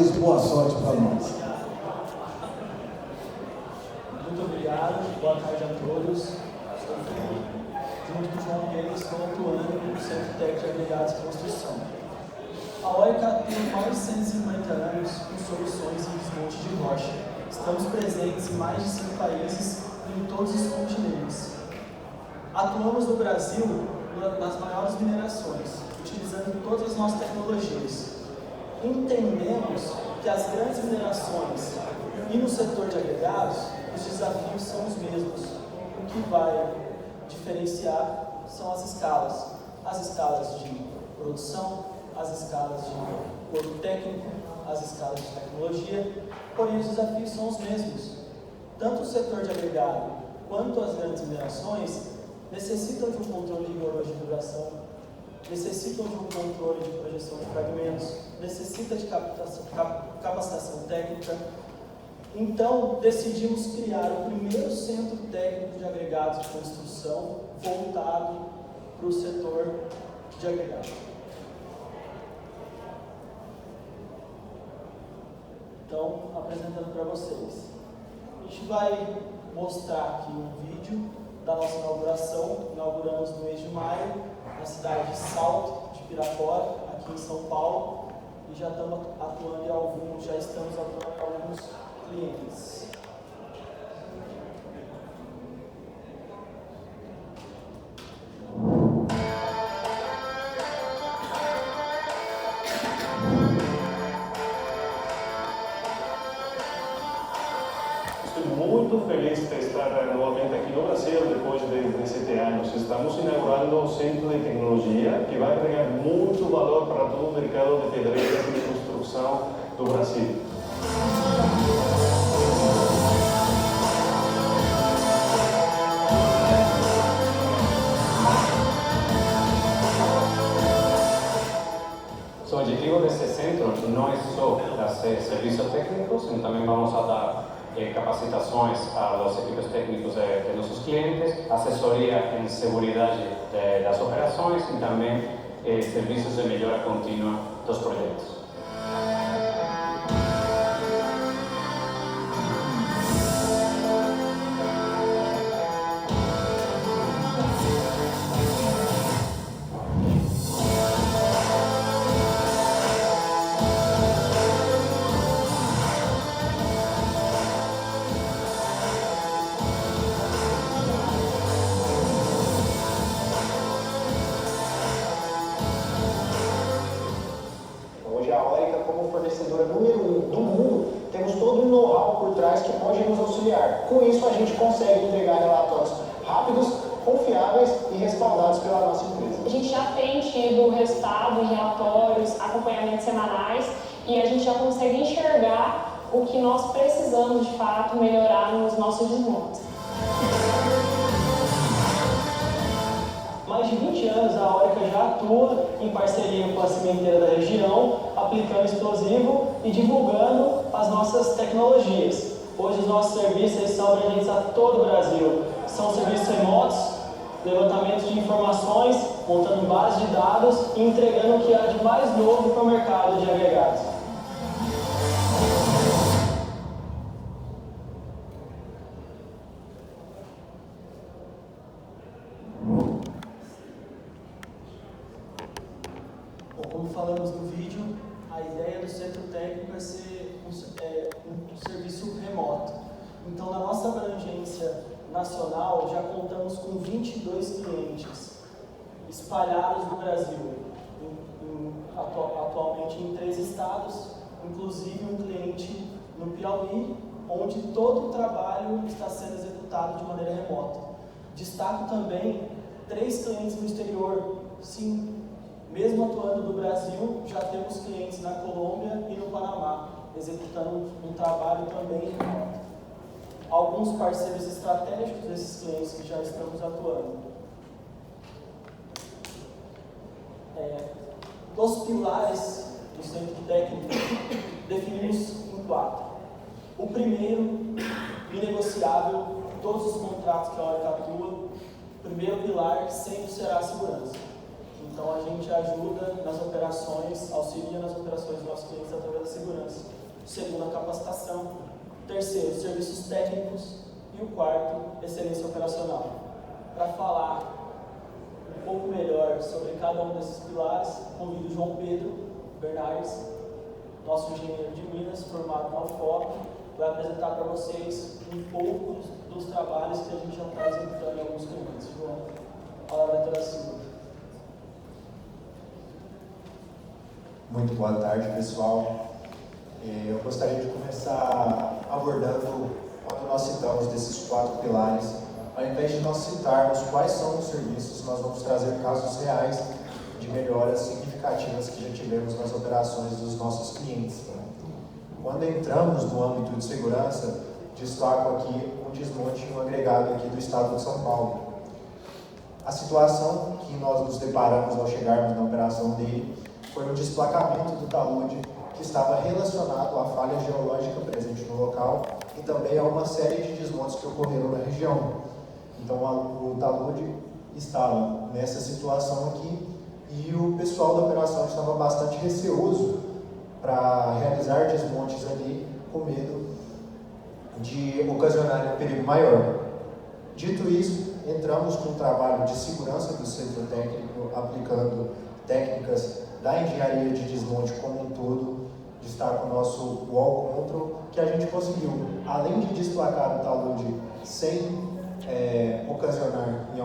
desejo boa sorte para nós. Muito obrigado, boa tarde a todos. Junto com o João Pedro, estou atuando no Centro Técnico de Agregados de Construção. A OICA tem mais de 150 anos com soluções em desmonte de rocha. Estamos presentes em mais de 5 países e em todos os continentes. Atuamos no Brasil nas maiores minerações, utilizando todas as nossas tecnologias. Entendemos que as grandes minerações e no setor de agregados, os desafios são os mesmos. O que vai diferenciar são as escalas de produção, as escalas de corpo técnico, as escalas de tecnologia, porém os desafios são os mesmos. Tanto o setor de agregado quanto as grandes minerações necessitam de um controle rigoroso de duração, necessitam de um controle de projeção de fragmentos, necessitam de capacitação técnica. Então, decidimos criar o primeiro centro técnico de agregados de construção voltado para o setor de agregados. Então, apresentando para vocês. A gente vai mostrar aqui um vídeo da nossa inauguração. Inauguramos no mês de maio, na cidade de Salto de Pirapora, aqui em São Paulo. E já estamos atuando em alguns clientes. Muito feliz de estar novamente aqui no Brasil depois de 7 anos. Estamos inaugurando um centro de tecnologia que vai agregar muito valor para todo o mercado de pedreiras e de construção do Brasil. O objetivo desse centro não é só dar serviços técnicos, sino também vamos a dar capacitações aos equipos técnicos de nossos clientes, assessoria em segurança das operações e também serviços de melhora contínua dos projetos. Hoje a OICA, como fornecedora número 1 do mundo, temos todo um know-how por trás que pode nos auxiliar. Com isso, a gente consegue entregar relatórios rápidos, confiáveis e respaldados pela nossa empresa. A gente já tem tido resultados, relatórios, acompanhamentos semanais e a gente já consegue enxergar o que nós precisamos de fato melhorar nos nossos desmontes. Mais de 20 anos a OICA já atua em parceria com a cimenteira da região, aplicando explosivo e divulgando as nossas tecnologias. Hoje os nossos serviços são abrangentes a todo o Brasil. São serviços remotos, levantamento de informações, montando base de dados e entregando o que há de mais novo para o mercado de agregados. Como falamos no vídeo, a ideia do centro técnico é ser um serviço remoto. Então, na nossa abrangência nacional, já contamos com 22 clientes espalhados no Brasil, atualmente em 3 estados, inclusive um cliente no Piauí, onde todo o trabalho está sendo executado de maneira remota. Destaco também 3 clientes no exterior. Sim, mesmo atuando no Brasil, já temos clientes na Colômbia e no Panamá, executando um trabalho também remoto. Alguns parceiros estratégicos desses clientes que já estamos atuando. Dos pilares do centro técnico, definimos em 4. O primeiro, inegociável, todos os contratos que a OICA atua, o primeiro pilar sempre será a segurança. Então a gente ajuda nas operações, auxilia nas operações dos nossos clientes através da segurança. Segundo, a capacitação. Terceiro, serviços técnicos. E o quarto, excelência operacional. Para falar um pouco melhor sobre cada um desses pilares, convido o João Pedro Bernardes, nosso engenheiro de Minas, formado na UFOP, vai apresentar para vocês um pouco dos trabalhos que a gente já está executando em alguns clientes. João, a palavra é toda sua. Muito boa tarde, pessoal. Eu gostaria de começar abordando, quando nós citamos desses 4 pilares, ao invés de nós citarmos quais são os serviços, nós vamos trazer casos reais de melhoras significativas que já tivemos nas operações dos nossos clientes. Quando entramos no âmbito de segurança, destaco aqui um desmonte em um agregado aqui do estado de São Paulo. A situação que nós nos deparamos ao chegarmos na operação dele foi o desplacamento do talude que estava relacionado à falha geológica presente no local e também a uma série de desmontes que ocorreram na região. Então o talude estava nessa situação aqui e o pessoal da operação estava bastante receoso para realizar desmontes ali, com medo de ocasionar um perigo maior. Dito isso, entramos com um trabalho de segurança do centro técnico, aplicando técnicas da engenharia de desmonte como um todo. Destaca o nosso wall control, que a gente conseguiu, além de desplacar o talude sem ocasionar em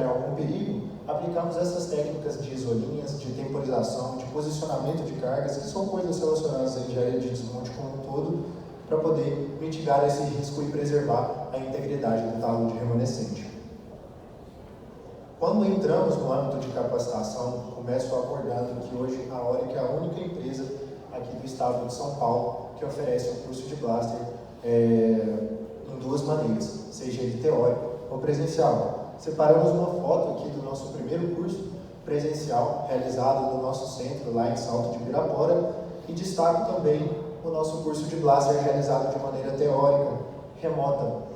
algum perigo, aplicamos essas técnicas de isolinhas, de temporização, de posicionamento de cargas, que são coisas relacionadas à engenharia de desmonte como um todo, para poder mitigar esse risco e preservar a integridade do talude remanescente. Quando entramos no âmbito de capacitação, começo abordando que hoje a Oric é a única empresa aqui do estado de São Paulo que oferece um curso de Blaster em 2 maneiras, seja ele teórico ou presencial. Separamos uma foto aqui do nosso primeiro curso presencial, realizado no nosso centro, lá em Salto de Ibirapora, e destaco também o nosso curso de Blaster realizado de maneira teórica, remota.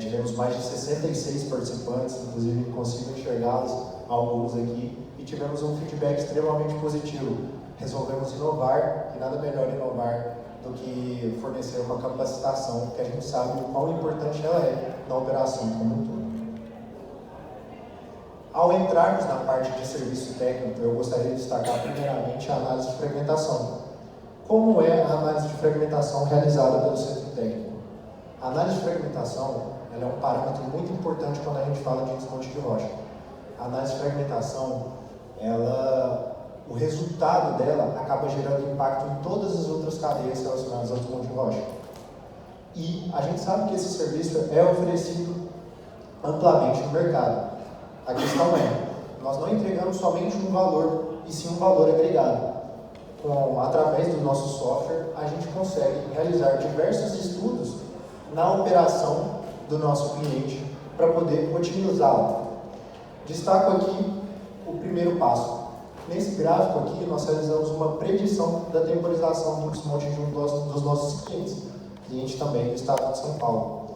Tivemos mais de 66 participantes, inclusive consigo enxergá-los, alguns aqui, e tivemos um feedback extremamente positivo. Resolvemos inovar, e nada melhor inovar do que fornecer uma capacitação, que a gente sabe o quão importante ela é na operação como um todo. Ao entrarmos na parte de serviço técnico, eu gostaria de destacar primeiramente a análise de fragmentação. Como é a análise de fragmentação realizada pelo centro técnico? A análise de fragmentação ela é um parâmetro muito importante quando a gente fala de desmonte de rocha. A análise de fragmentação, o resultado dela acaba gerando impacto em todas as outras cadeias relacionadas ao desmonte de rocha. E a gente sabe que esse serviço é oferecido amplamente no mercado. A questão nós não entregamos somente um valor, e sim um valor agregado. Através do nosso software, a gente consegue realizar diversos estudos na operação do nosso cliente para poder otimizá-la. Destaco aqui o primeiro passo. Nesse gráfico aqui, nós realizamos uma predição da temporização do desmonte de um dos nossos cliente também do estado de São Paulo.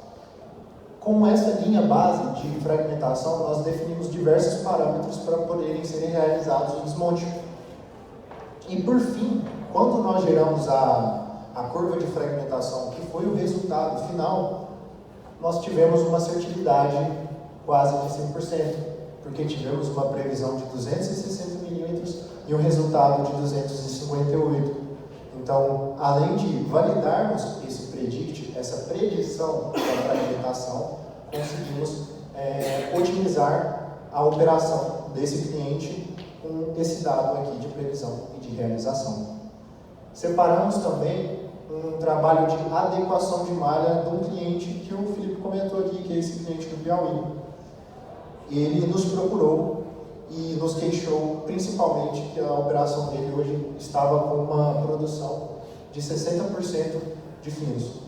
Com essa linha base de fragmentação, nós definimos diversos parâmetros para poderem serem realizados o desmonte. E por fim, quando nós geramos a curva de fragmentação, que foi o resultado final, nós tivemos uma assertividade quase de 100%, porque tivemos uma previsão de 260 milímetros e um resultado de 258. Então, além de validarmos esse predict, essa predição da fragmentação, conseguimos otimizar a operação desse cliente com esse dado aqui de previsão e de realização. Separamos também um trabalho de adequação de malha de um cliente que o Felipe comentou aqui, que é esse cliente do Piauí. Ele nos procurou e nos queixou principalmente que a operação dele hoje estava com uma produção de 60% de finos.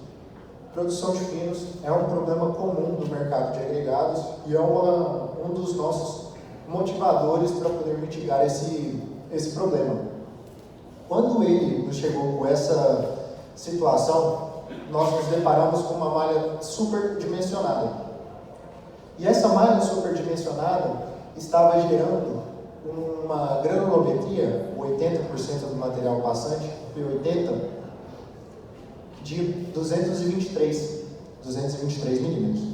Produção de finos é um problema comum no mercado de agregados e é um dos nossos motivadores para poder mitigar esse problema. Quando ele nos chegou com essa situação, nós nos deparamos com uma malha superdimensionada. E essa malha superdimensionada, estava gerando uma granulometria, 80% do material passante, P80, de 223 milímetros.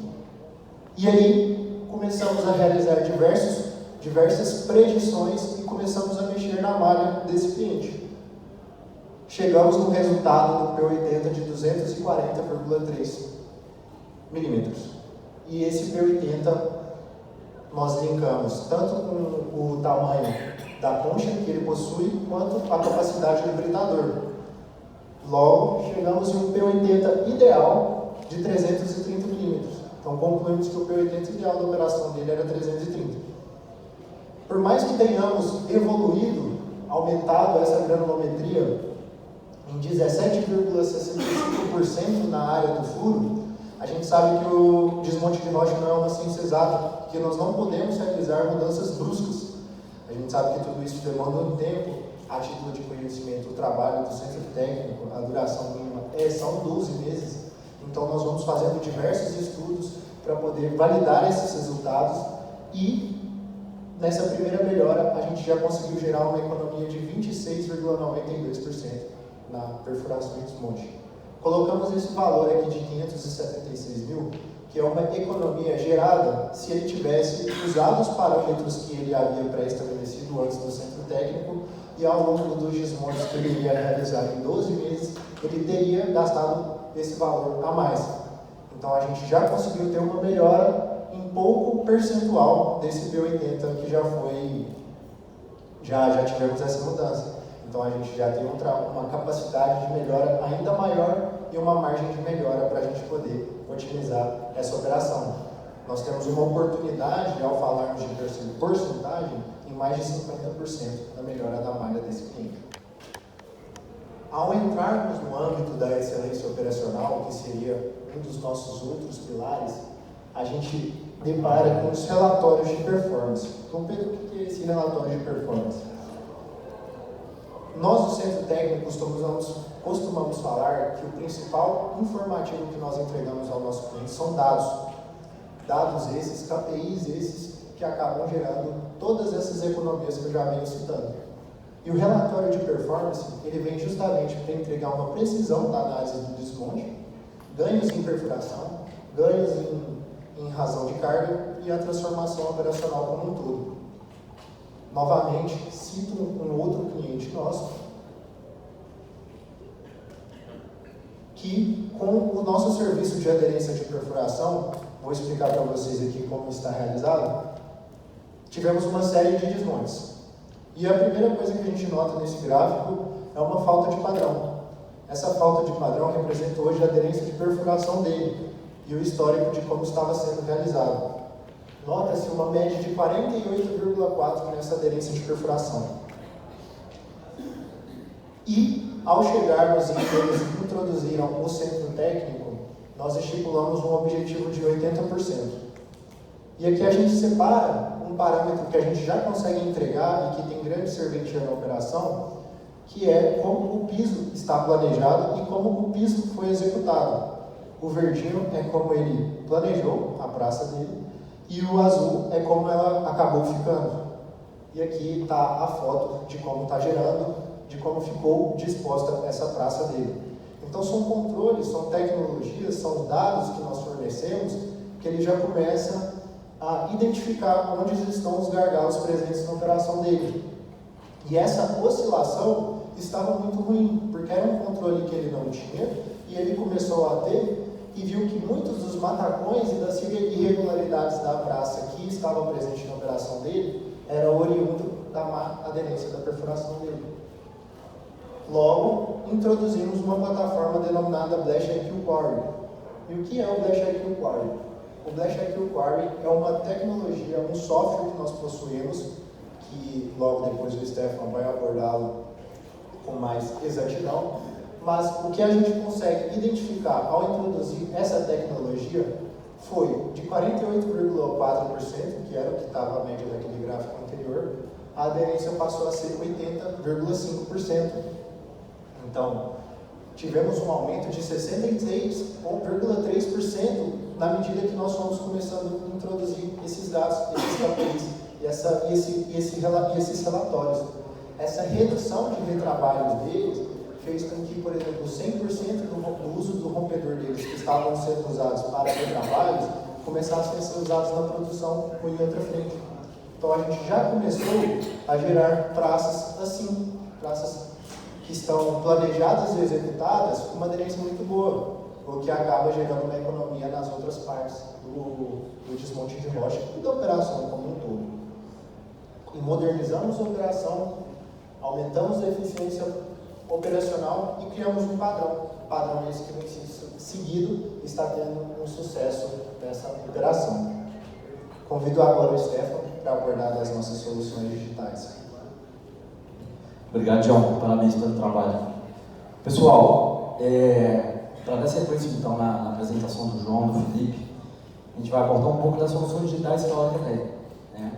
E aí começamos a realizar diversas predições e começamos a mexer na malha desse cliente. Chegamos no resultado do P80 de 240,3 milímetros. E esse P80 nós linkamos tanto com o tamanho da concha que ele possui, quanto a capacidade do britador. Logo, chegamos em um P80 ideal de 330 milímetros. Então, concluímos que o P80 ideal da operação dele era 330. Por mais que tenhamos evoluído, aumentado essa granulometria em 17,65% na área do furo, a gente sabe que o desmonte de rocha não é uma ciência exata, que nós não podemos realizar mudanças bruscas. A gente sabe que tudo isso demanda um tempo, a título de conhecimento, o trabalho do centro técnico, a duração mínima são 12 meses. Então nós vamos fazendo diversos estudos para poder validar esses resultados e nessa primeira melhora a gente já conseguiu gerar uma economia de 26,92% na perfuração e desmonte. Colocamos esse valor aqui de 576 mil, que é uma economia gerada se ele tivesse usado os parâmetros que ele havia pré-estabelecido antes do centro técnico e ao longo dos desmontes que ele iria realizar em 12 meses, ele teria gastado esse valor a mais. Então a gente já conseguiu ter uma melhora em pouco percentual desse P80 que já tivemos essa mudança. Então a gente já tem uma capacidade de melhora ainda maior e uma margem de melhora para a gente poder otimizar essa operação. Nós temos uma oportunidade, ao falarmos de porcentagem, em mais de 50% da melhora da malha desse cliente. Ao entrarmos no âmbito da excelência operacional, que seria um dos nossos outros pilares, a gente depara com os relatórios de performance. Então, Pedro, o que é esse relatório de performance? Nós, do Centro Técnico, costumamos falar que o principal informativo que nós entregamos ao nosso cliente são dados. Dados esses, KPIs esses, que acabam gerando todas essas economias que eu já venho citando. E o relatório de performance, ele vem justamente para entregar uma precisão da análise do desmonte, ganhos em perfuração, ganhos em razão de carga e a transformação operacional como um todo. Novamente, cito um outro cliente nosso, que com o nosso serviço de aderência de perfuração, vou explicar para vocês aqui como está realizado, tivemos uma série de desmontes. E a primeira coisa que a gente nota nesse gráfico é uma falta de padrão. Essa falta de padrão representa hoje a aderência de perfuração dele e o histórico de como estava sendo realizado. Nota-se uma média de 48,4 nessa aderência de perfuração. E, ao chegarmos em que eles introduziram o centro técnico, nós estipulamos um objetivo de 80%. E aqui a gente separa um parâmetro que a gente já consegue entregar e que tem grande serventia na operação, que é como o piso está planejado e como o piso foi executado. O verdinho é como ele planejou a praça dele, e o azul é como ela acabou ficando. E aqui está a foto de como está gerando, de como ficou disposta essa praça dele. Então são controles, são tecnologias, são dados que nós fornecemos, que ele já começa a identificar onde estão os gargalos presentes na operação dele. E essa oscilação estava muito ruim, porque era um controle que ele não tinha, e ele começou a ter, e viu que muitos dos matacões e das irregularidades da praça que estavam presentes na operação dele era oriundo da má aderência da perfuração dele. Logo, introduzimos uma plataforma denominada Blash IQ Quarry. E o que é o Blash IQ Quarry? O Blash IQ Quarry é uma tecnologia, um software que nós possuímos, que logo depois o Stefan vai abordá-lo com mais exatidão. Mas o que a gente consegue identificar ao introduzir essa tecnologia foi de 48,4%, que era o que estava a média daquele gráfico anterior, a aderência passou a ser 80,5%. Então, tivemos um aumento de 66,3% na medida que nós fomos começando a introduzir esses dados, esses KPIs e esses relatórios. Essa redução de retrabalhos deles fez com que, por exemplo, 100% do uso do rompedor deles que estavam sendo usados para retrabalhos começassem a ser usados na produção por em outra frente. Então a gente já começou a gerar praças assim, praças que estão planejadas e executadas com uma aderência muito boa, o que acaba gerando uma economia nas outras partes do desmonte de rocha e da operação como um todo. E modernizamos a operação, aumentamos a eficiência operacional e criamos um padrão esse que vem sendo seguido e está tendo um sucesso nessa operação. Convido agora o Stefano para abordar as nossas soluções digitais. Obrigado, João. Parabéns pelo trabalho. Pessoal, para dar sequência então na apresentação do João, do Felipe, a gente vai abordar um pouco das soluções digitais que a Orica tem, né?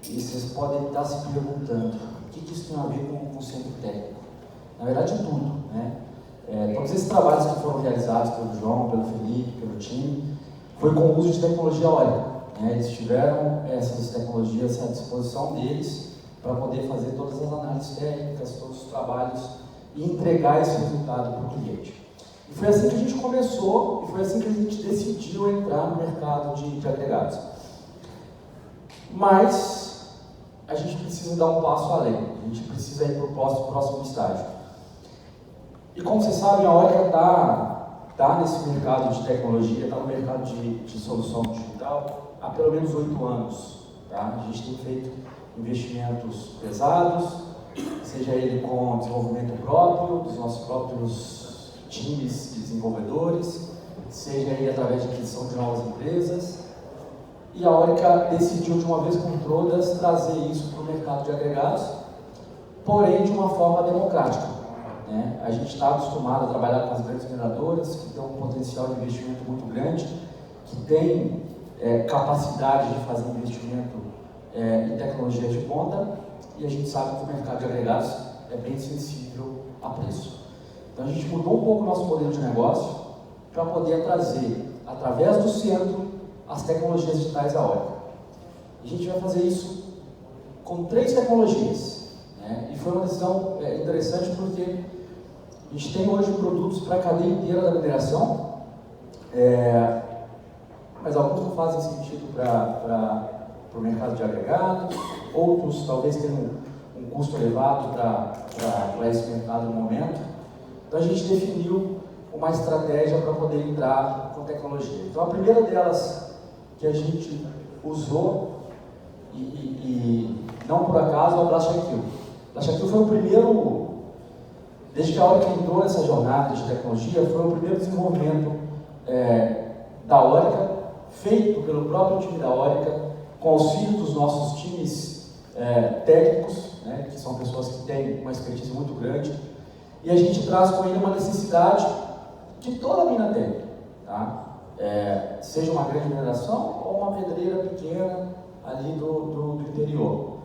E vocês podem estar se perguntando, o que isso tem a ver com o centro técnico? Na verdade, tudo, né? Todos esses trabalhos que foram realizados pelo João, pelo Felipe, pelo time, foi com o uso de tecnologia Orica, né? Eles tiveram essas tecnologias à disposição deles para poder fazer todas as análises técnicas, todos os trabalhos e entregar esse resultado para o cliente. E foi assim que a gente começou e foi assim que a gente decidiu entrar no mercado de agregados. Mas a gente precisa dar um passo além, a gente precisa ir para o próximo estágio. E como vocês sabem, a Orica está nesse mercado de tecnologia, está no mercado de solução digital há pelo menos 8 anos. Tá? A gente tem feito investimentos pesados, seja ele com desenvolvimento próprio, dos nossos próprios times de desenvolvedores, seja ele através de aquisição de novas empresas. E a Orica decidiu de uma vez por todas trazer isso para o mercado de agregados, porém de uma forma democrática, né? A gente está acostumado a trabalhar com as grandes mineradoras, que têm um potencial de investimento muito grande, que têm capacidade de fazer investimento em tecnologia de ponta, e a gente sabe que o mercado de agregados é bem sensível a preço. Então a gente mudou um pouco o nosso modelo de negócio para poder trazer, através do centro, as tecnologias digitais da Orica. A gente vai fazer isso com 3 tecnologias, né? E foi uma decisão interessante porque a gente tem hoje produtos para a cadeia inteira da mineração, mas alguns não fazem sentido para o mercado de agregado, outros talvez tenham um custo elevado para esse mercado no momento. Então a gente definiu uma estratégia para poder entrar com tecnologia. Então a primeira delas que a gente usou, e não por acaso, é o BlastIQ. O BlastIQ foi o primeiro, desde que a Orica entrou nessa jornada de tecnologia, foi o primeiro desenvolvimento da Orica, feito pelo próprio time da Orica, com auxílio dos nossos times técnicos, né, que são pessoas que têm uma expertise muito grande, e a gente traz com ele uma necessidade que toda mina tem, tá? Seja uma grande mineração ou uma pedreira pequena ali do interior.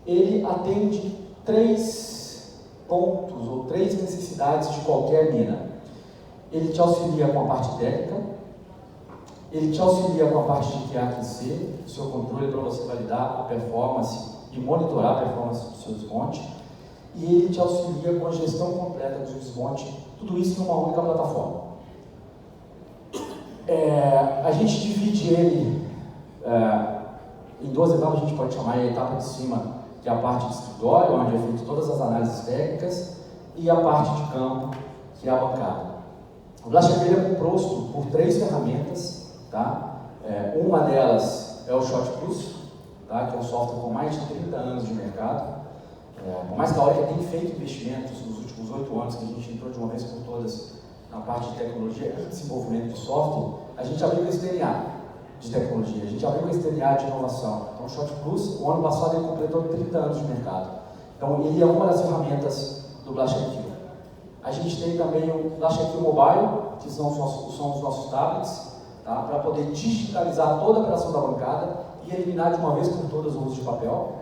Ele atende 3 pontos ou 3 necessidades de qualquer mina. Ele te auxilia com a parte técnica, ele te auxilia com a parte de QA/QC, o seu controle para você validar a performance e monitorar a performance do seu desmonte, e ele te auxilia com a gestão completa do desmonte, tudo isso em uma única plataforma. A gente divide ele em 2 etapas, a gente pode chamar a etapa de cima, que é a parte de escritório, onde é feito todas as análises técnicas, e a parte de campo, que é a bancada. O BlastIQ é composto por 3 ferramentas, tá? Uma delas é o Shot Plus, tá? Que é um software com mais de 30 anos de mercado. Por mais que a Orica tenha feito investimentos nos últimos 8 anos, que a gente entrou de uma vez por todas na parte de tecnologia e desenvolvimento de software, a gente abriu esse DNA de tecnologia, a gente abriu esse DNA de inovação. Então o Shot Plus, o ano passado, ele completou 30 anos de mercado. Então ele é uma das ferramentas do BlastIQ. A gente tem também o BlastIQ Mobile, que são os nossos tablets, tá? Para poder digitalizar toda a operação da bancada e eliminar de uma vez por todas o uso de papel.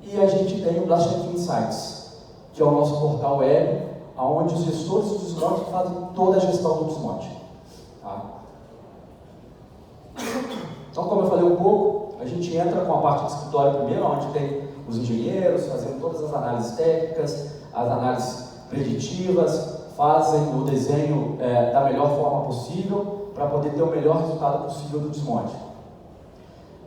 E a gente tem o BlastIQ Insights, que é o nosso portal web, onde os gestores do desmonte fazem toda a gestão do desmonte. Tá? Então, como eu falei um pouco, a gente entra com a parte do escritório primeiro, onde tem os engenheiros fazendo todas as análises técnicas, as análises preditivas, fazem o desenho da melhor forma possível para poder ter o melhor resultado possível do desmonte.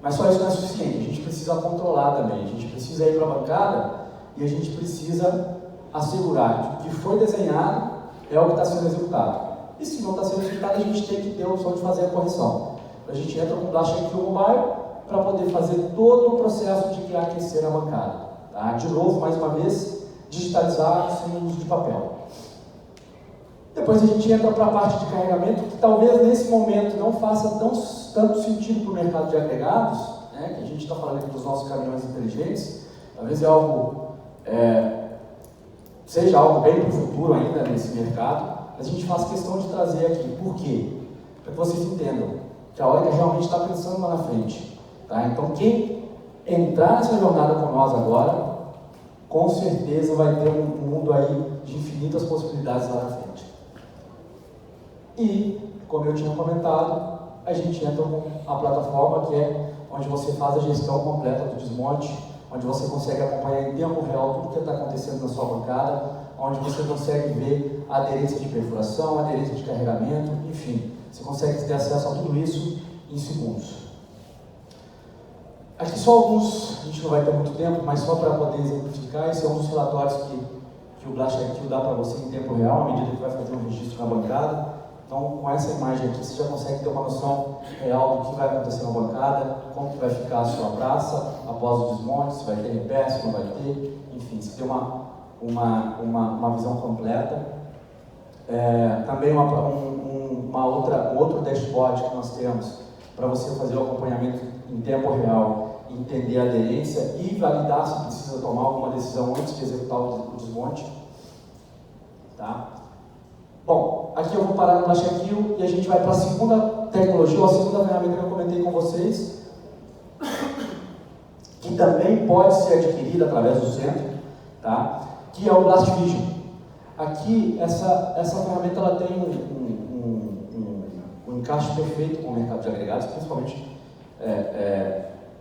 Mas só isso não é suficiente, a gente precisa controlar também, a gente precisa ir para a bancada e a gente precisa assegurar que o que foi desenhado é o que está sendo executado. E se não está sendo executado, a gente tem que ter a opção de fazer a correção. A gente entra com o Blast IQ Mobile para poder fazer todo o processo de aquecer a bancada. Tá? De novo, mais uma vez, digitalizado, sem uso de papel. Depois a gente entra para a parte de carregamento, que talvez nesse momento não faça tanto sentido para o mercado de agregados, né, que a gente está falando aqui dos nossos caminhões inteligentes, talvez seja algo bem para o futuro ainda nesse mercado, mas a gente faz questão de trazer aqui. Por quê? Para que vocês entendam que a Orica realmente está pensando lá na frente. Tá? Então quem entrar nessa jornada com nós agora, com certeza vai ter um mundo aí de infinitas possibilidades lá na frente. E, como eu tinha comentado, a gente entra com a plataforma que é onde você faz a gestão completa do desmonte, onde você consegue acompanhar em tempo real tudo o que está acontecendo na sua bancada, onde você consegue ver a aderência de perfuração, a aderência de carregamento, enfim, você consegue ter acesso a tudo isso em segundos. Aqui só alguns, a gente não vai ter muito tempo, mas só para poder exemplificar, esse é um dos relatórios que o Blast IQ dá para você em tempo real, à medida que vai fazer um registro na bancada. Então, com essa imagem aqui, você já consegue ter uma noção real do que vai acontecer na bancada, como que vai ficar a sua praça após o desmonte, se vai ter repair, se não vai ter, enfim, você tem uma visão completa. Também um outro dashboard que nós temos para você fazer o acompanhamento em tempo real, entender a aderência e validar se precisa tomar alguma decisão antes de executar o desmonte. Tá? Bom, aqui eu vou parar no Blast IQ e a gente vai para a segunda tecnologia, ou a segunda ferramenta que eu comentei com vocês, que também pode ser adquirida através do centro, tá? Que é o Blast Vision. Aqui, essa ferramenta ela tem um encaixe perfeito com o mercado de agregados, principalmente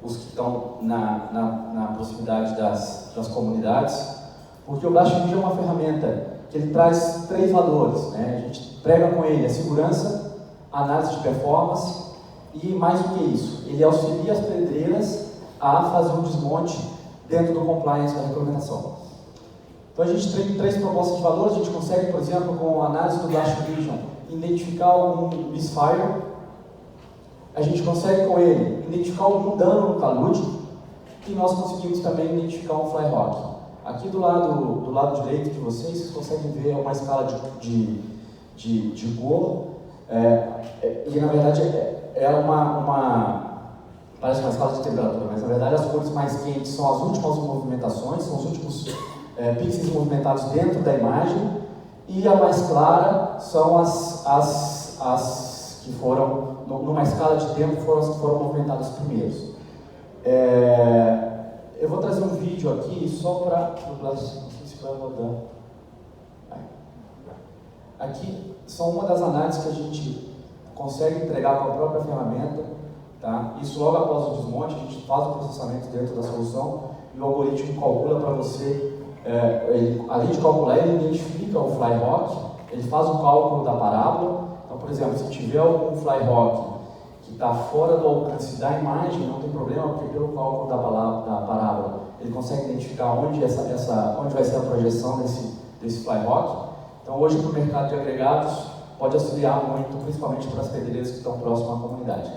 os que estão na proximidade das comunidades, porque o Blast Vision é uma ferramenta que ele traz 3 valores, né? A gente prega com ele a segurança, a análise de performance e mais do que isso, ele auxilia as pedreiras a fazer um desmonte dentro do compliance da regulamentação. Então a gente tem 3 propostas de valor, a gente consegue, por exemplo, com a análise do Blast Vision, identificar algum misfire, a gente consegue com ele identificar algum dano no talude e nós conseguimos também identificar um fly rock. Aqui do lado direito de vocês conseguem ver uma escala de cor, e na verdade parece uma escala de temperatura, mas na verdade as cores mais quentes são as últimas movimentações, são os últimos pixels movimentados dentro da imagem, e a mais clara são as que foram, numa escala de tempo, foram as que foram movimentadas primeiros. Eu vou trazer um vídeo aqui só para... Não sei se vai rodar. Aqui são uma das análises que a gente consegue entregar com a própria ferramenta. Tá? Isso logo após o desmonte, a gente faz o processamento dentro da solução e o algoritmo calcula para você, além de calcular, ele identifica o fly rock, ele faz o cálculo da parábola. Então, por exemplo, se tiver algum fly rock que está fora do alcance da imagem, não tem problema, porque pelo cálculo da parábola ele consegue identificar onde vai ser a projeção desse fly rock. Então hoje para o mercado de agregados pode auxiliar muito, principalmente para as pedreiras que estão próximas à comunidade.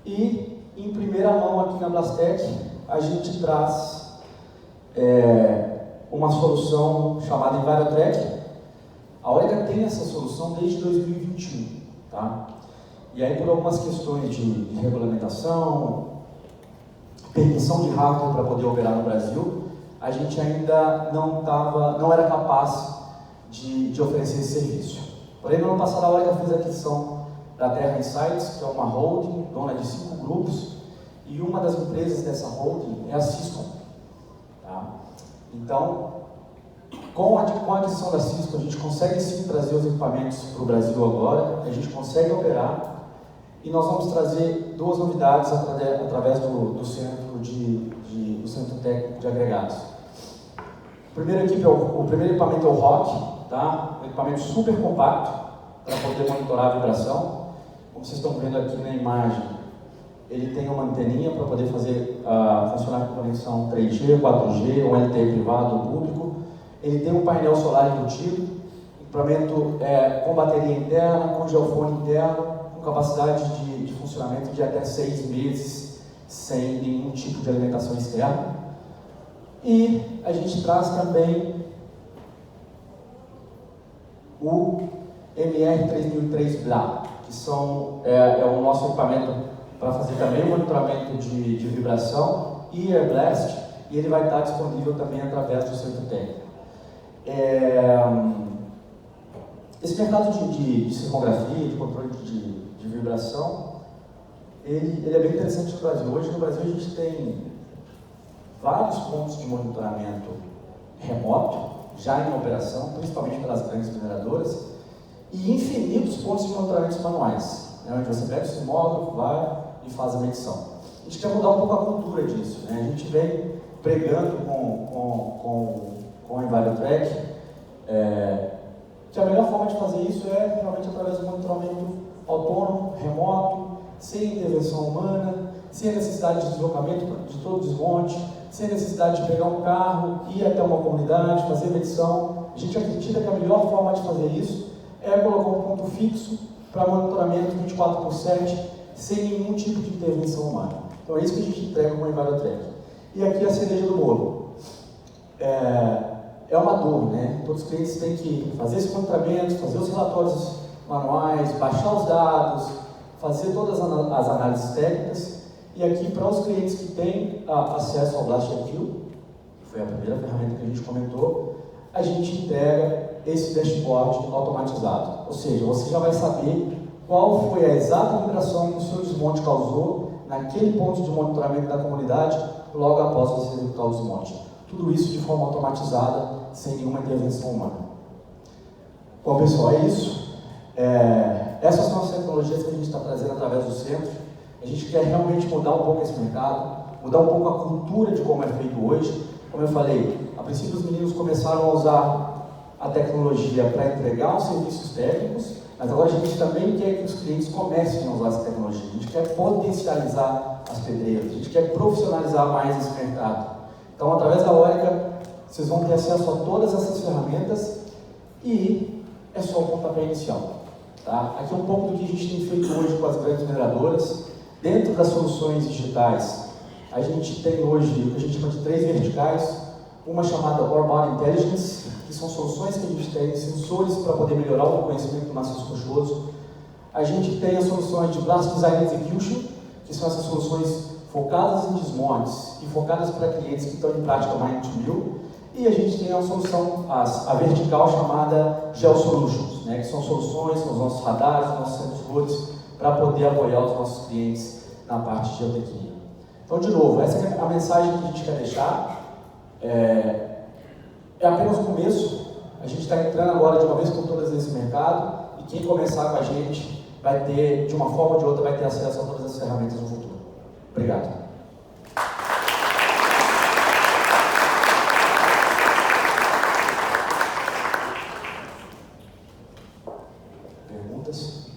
E em primeira mão aqui na Blastec a gente traz uma solução chamada EnviroTrack. A Orica tem essa solução desde 2021, tá? E aí por algumas questões de regulamentação, permissão de hardware para poder operar no Brasil, a gente ainda não era capaz de oferecer esse serviço. Porém, no ano passado a Orica fez a aquisição da Terra Insights, que é uma holding, dona de 5 grupos, e uma das empresas dessa holding é a Syscom. Tá? Então, com a aquisição da Syscom, a gente consegue sim trazer os equipamentos para o Brasil agora, a gente consegue operar, e nós vamos trazer 2 novidades através do Centro do Centro Técnico de Agregados. O primeiro equipamento é o ROC, tá? Um equipamento super compacto para poder monitorar a vibração. Como vocês estão vendo aqui na imagem, ele tem uma anteninha para poder fazer funcionar com conexão 3G, 4G, um LTE privado ou público. Ele tem um painel solar embutido, equipamento com bateria interna, com geofone interno, com capacidade de funcionamento de até 6 meses sem nenhum tipo de alimentação externa. E a gente traz também o MR3003 BLA, que é o nosso equipamento para fazer também o monitoramento de vibração e Air Blast, e ele vai estar disponível também através do Centro Técnico. Esse mercado de sismografia, de controle de vibração, ele é bem interessante no Brasil. Hoje no Brasil a gente tem vários pontos de monitoramento remoto, já em operação, principalmente pelas grandes mineradoras, e infinitos pontos de monitoramento manuais, né, onde você pega o sismógrafo, vai e faz a medição. A gente quer mudar um pouco a cultura disso, né? A gente vem pregando com a EnviroTrack que a melhor forma de fazer isso é realmente através do monitoramento autônomo, remoto, sem intervenção humana, sem a necessidade de deslocamento de todo o desmonte, sem a necessidade de pegar um carro, ir até uma comunidade, fazer medição. A gente acredita que a melhor forma de fazer isso é colocar um ponto fixo para monitoramento 24/7, sem nenhum tipo de intervenção humana. Então é isso que a gente entrega com a EnviroTrack. E aqui a cereja do bolo. É uma dor, né? Todos os clientes têm que fazer esse monitoramento, fazer os relatórios manuais, baixar os dados, fazer todas as análises técnicas. E aqui, para os clientes que têm acesso ao BlastIQ, que foi a primeira ferramenta que a gente comentou, a gente entrega esse dashboard automatizado. Ou seja, você já vai saber qual foi a exata vibração que o seu desmonte causou naquele ponto de monitoramento da comunidade logo após você executar o desmonte. Tudo isso de forma automatizada, sem nenhuma intervenção humana. Bom, pessoal, é isso. Essas são as tecnologias que a gente está trazendo através do centro. A gente quer realmente mudar um pouco esse mercado, mudar um pouco a cultura de como é feito hoje. Como eu falei, a princípio os meninos começaram a usar a tecnologia para entregar os serviços técnicos, mas agora a gente também quer que os clientes comecem a usar essa tecnologia. A gente quer potencializar as pedreiras, a gente quer profissionalizar mais esse mercado. Então, através da Orica, vocês vão ter acesso a todas essas ferramentas e é só o pontapé inicial. Tá? Aqui é um pouco do que a gente tem feito hoje com as grandes mineradoras. Dentro das soluções digitais, a gente tem hoje o que a gente chama de 3 verticais. Uma chamada Orebody Intelligence, que são soluções que a gente tem, sensores para poder melhorar o reconhecimento do maciço rochoso. A gente tem as soluções de Blast Design Execution, que são essas soluções focadas em desmontes e focadas para clientes que estão em prática Mine to Mill. E a gente tem a solução, a vertical chamada GeoSolutions, né, que são soluções com os nossos radares, nossos sensores, para poder apoiar os nossos clientes na parte de geotecnia. Então, de novo, essa é a mensagem que a gente quer deixar. É apenas o começo. A gente está entrando agora de uma vez por todas nesse mercado e quem começar com a gente vai ter, de uma forma ou de outra, vai ter acesso a todas as ferramentas no futuro. Obrigado. Perguntas?